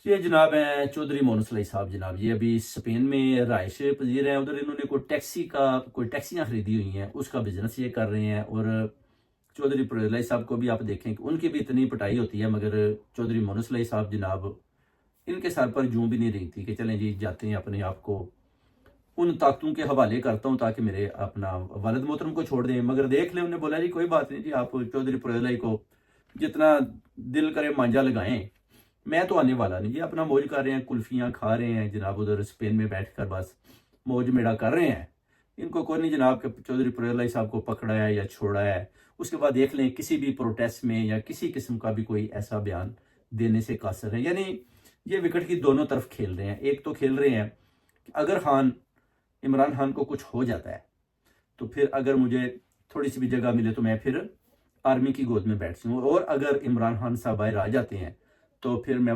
یہ جناب ہیں چودھری مونس علی صاحب جناب، یہ ابھی اسپین میں رہائش پذیر ہیں. ادھر انہوں نے کوئی ٹیکسیاں خریدی ہوئی ہیں، اس کا بزنس یہ کر رہے ہیں. اور چودھری پرویز علی صاحب کو بھی آپ دیکھیں کہ ان کی بھی اتنی پٹائی ہوتی ہے، مگر چودھری مونس علی صاحب جناب ان کے سر پر جوں بھی نہیں رہی تھی کہ چلیں جی جاتے ہیں اپنے آپ کو ان طاقتوں کے حوالے کرتا ہوں تاکہ میرے اپنا والد محترم کو چھوڑ دیں. مگر دیکھ لیں، انہوں نے بولا جی کوئی بات نہیں جی، آپ چودھری پرویز علی کو جتنا دل کرے مانجا لگائیں، میں تو آنے والا نہیں. یہ اپنا موج کر رہے ہیں، کلفیاں کھا رہے ہیں جناب ادھر اسپین میں بیٹھ کر، بس موج میڑا کر رہے ہیں. ان کو کوئی نہیں جناب کہ چودھری پرویز علی صاحب کو پکڑا ہے یا چھوڑا ہے. اس کے بعد دیکھ لیں کسی بھی پروٹیسٹ میں یا کسی قسم کا بھی کوئی ایسا بیان دینے سے قاصر ہے. یعنی یہ وکٹ کی دونوں طرف کھیل رہے ہیں. ایک تو کھیل رہے ہیں کہ اگر عمران خان کو کچھ ہو جاتا ہے تو پھر اگر مجھے تھوڑی سی بھی جگہ ملے تو میں پھر آرمی کی گود میں بیٹھ جاؤں، اور اگر عمران خان صاحب باہر آ جاتے ہیں تو پھر میں